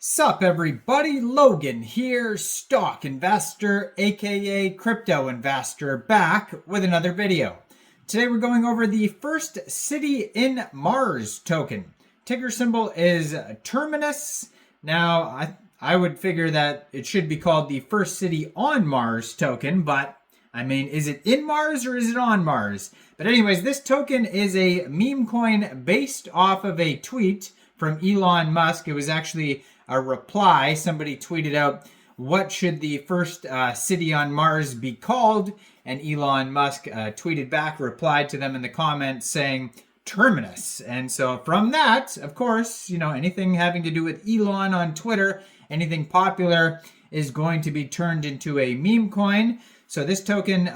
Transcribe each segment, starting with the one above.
Sup everybody, Logan here, stock investor aka crypto investor, back with another video. Today we're going over the first city in Mars token. Ticker symbol is Terminus. Now I would figure that it should be called the first city on Mars token, but I mean, is it in Mars or is it on Mars? But anyways, this token is a meme coin based off of a tweet from Elon Musk. It was actually a reply. Somebody tweeted out, what should the first city on Mars be called? And Elon Musk tweeted back, replied to them in the comments saying Terminus. And so from that, of course, anything having to do with Elon on Twitter, anything popular is going to be turned into a meme coin. So this token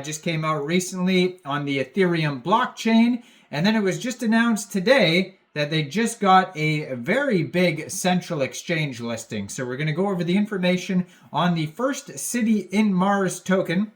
just came out recently on the Ethereum blockchain. And then it was just announced today that they just got a very big central exchange listing. So we're going to go over the information on the first city in Mars token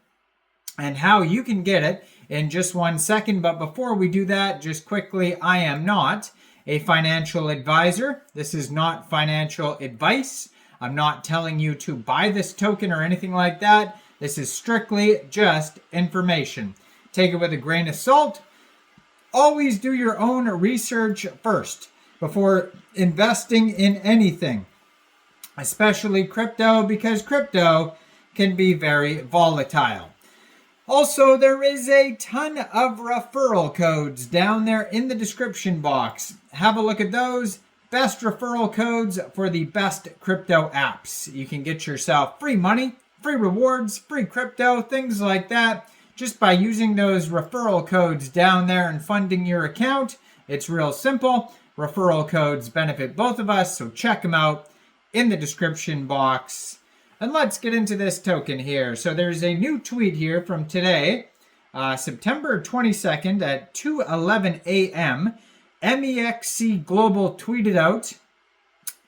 and how you can get it in just 1 second. But before we do that, just quickly, I am not a financial advisor. This is not financial advice. I'm not telling you to buy this token or anything like that. This is strictly just information. Take it with a grain of salt. Always do your own research first before investing in anything, especially crypto, because crypto can be very volatile. Also, there is a ton of referral codes down there in the description box. Have a look at those. Best referral codes for the best crypto apps. You can get yourself free money, free rewards, free crypto, things like that, just by using those referral codes down there and funding your account. It's real simple. Referral codes benefit both of us, so check them out in the description box. And let's get into this token here. So there's a new tweet here from today, September 22nd at 2:11 a.m. MEXC Global tweeted out,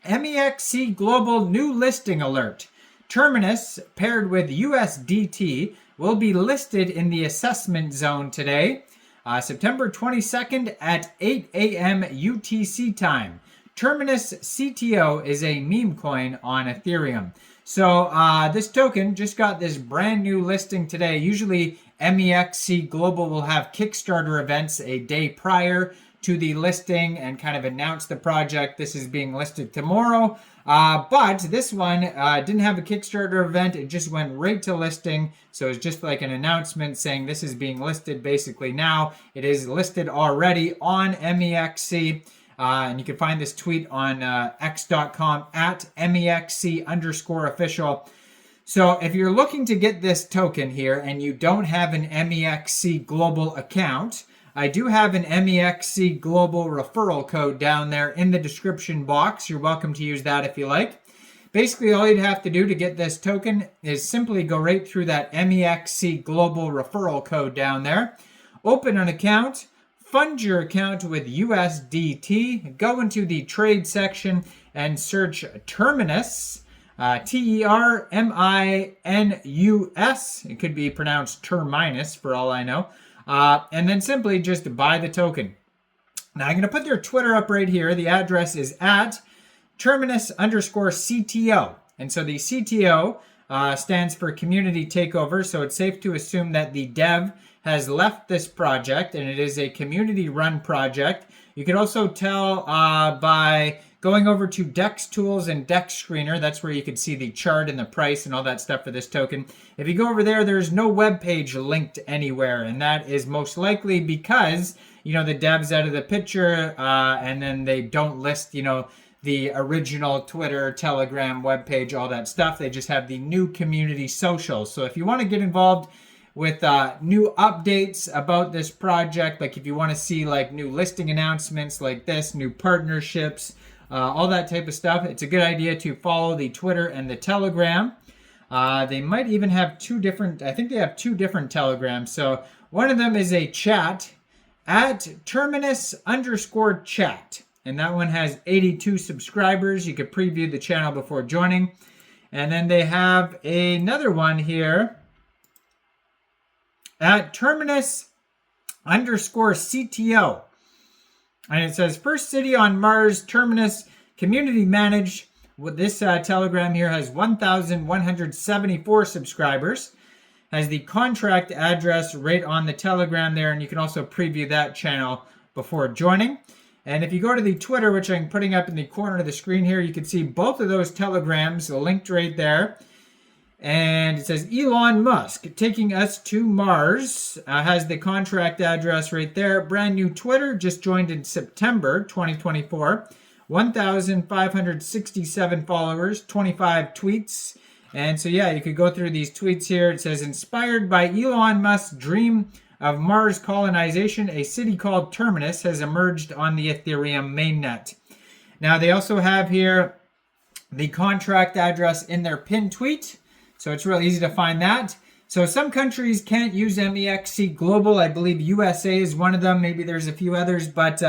MEXC Global new listing alert. Terminus paired with USDT will be listed in the assessment zone today, September 22nd at 8 a.m. UTC time. Terminus CTO is a meme coin on Ethereum. So this token just got this brand new listing today. Usually MEXC Global will have Kickstarter events a day prior to the listing and kind of announce the project. This is being listed tomorrow. But this one didn't have a Kickstarter event. It just went right to listing. So it's just like an announcement saying this is being listed basically now. It is listed already on MEXC. And you can find this tweet on x.com at MEXC_official. So if you're looking to get this token here and you don't have an MEXC Global account, I do have an MEXC Global referral code down there in the description box. You're welcome to use that if you like. Basically, all you'd have to do to get this token is simply go right through that MEXC Global referral code down there. Open an account, fund your account with USDT, go into the trade section and search Terminus, Terminus. It could be pronounced Terminus for all I know. And then simply just buy the token. Now I'm going to put their Twitter up right here. The address is at Terminus_CTO. And so the CTO stands for Community Takeover. So it's safe to assume that the dev has left this project and it is a community run project. You can also tell by going over to Dex Tools and Dex Screener. That's where you can see the chart and the price and all that stuff for this token. If you go over there, there's no web page linked anywhere, and that is most likely because the dev's out of the picture, and then they don't list the original Twitter, Telegram web page, all that stuff. They just have the new community socials. So if you want to get involved with new updates about this project, like if you want to see like new listing announcements like this, new partnerships, all that type of stuff, it's a good idea to follow the Twitter and the Telegram. They might even have two different Telegrams. So one of them is a chat at Terminus_chat. And that one has 82 subscribers. You could preview the channel before joining. And then they have another one here at Terminus_CTO. And it says, first city on Mars, Terminus, community managed, This Telegram here has 1,174 subscribers. Has the contract address right on the Telegram there, and you can also preview that channel before joining. And if you go to the Twitter, which I'm putting up in the corner of the screen here, you can see both of those Telegrams linked right there. And it says Elon Musk taking us to Mars, has the contract address right there. Brand new Twitter, just joined in September 2024. 1,567 followers, 25 tweets. And so yeah, you could go through these tweets here. It says, inspired by Elon Musk's dream of Mars colonization, a city called Terminus has emerged on the Ethereum mainnet. Now they also have here the contract address in their pinned tweet. So it's really easy to find that. So some countries can't use MEXC Global. I believe USA is one of them. Maybe there's a few others. But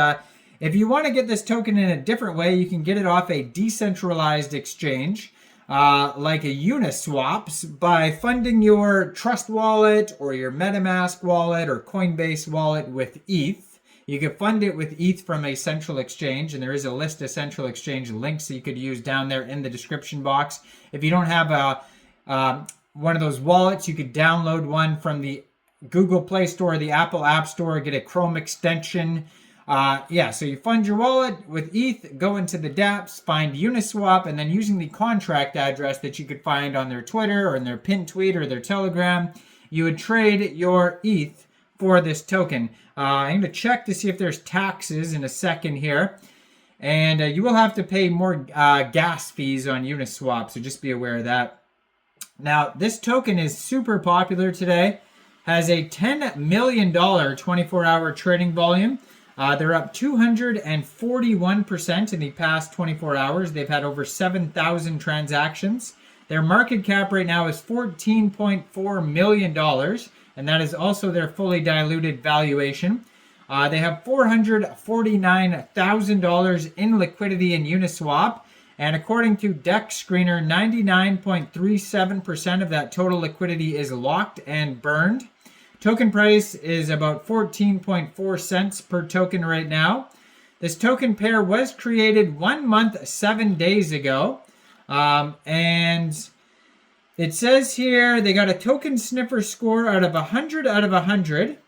if you want to get this token in a different way, you can get it off a decentralized exchange like a Uniswap by funding your Trust wallet or your MetaMask wallet or Coinbase wallet with ETH. You can fund it with ETH from a central exchange, and there is a list of central exchange links that you could use down there in the description box. If you don't have one of those wallets, you could download one from the Google Play Store or the Apple App Store, get a Chrome extension. So you fund your wallet with ETH, go into the dApps, find Uniswap, and then using the contract address that you could find on their Twitter or in their pinned tweet or their Telegram, you would trade your ETH for this token. I'm going to check to see if there's taxes in a second here. And you will have to pay more gas fees on Uniswap, so just be aware of that. Now, this token is super popular today, has a $10 million 24-hour trading volume. They're up 241% in the past 24 hours. They've had over 7,000 transactions. Their market cap right now is $14.4 million, and that is also their fully diluted valuation. They have $449,000 in liquidity in Uniswap. And according to Dex Screener, 99.37% of that total liquidity is locked and burned. Token price is about 14.4 cents per token right now. This token pair was created 1 month, 7 days ago. And it says here they got a token sniffer score out of 100 out of 100.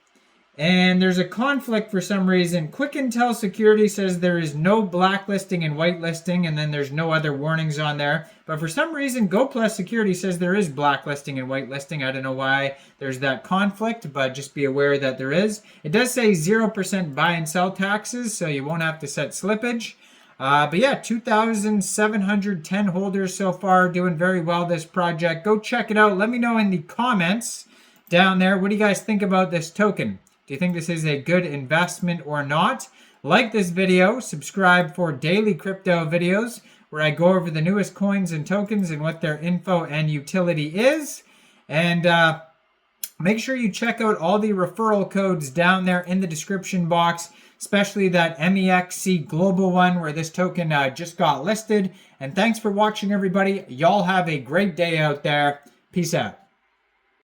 And there's a conflict for some reason. Quick Intel Security says there is no blacklisting and whitelisting, and then there's no other warnings on there. But for some reason, GoPlus Security says there is blacklisting and whitelisting. I don't know why there's that conflict, but just be aware that there is. It does say 0% buy and sell taxes, so you won't have to set slippage. But yeah, 2,710 holders so far, doing very well, this project. Go check it out. Let me know in the comments down there, what do you guys think about this token? Do you think this is a good investment or not? Like this video, subscribe for daily crypto videos where I go over the newest coins and tokens and what their info and utility is. And make sure you check out all the referral codes down there in the description box, especially that MEXC Global one where this token just got listed. And thanks for watching, everybody. Y'all have a great day out there. Peace out.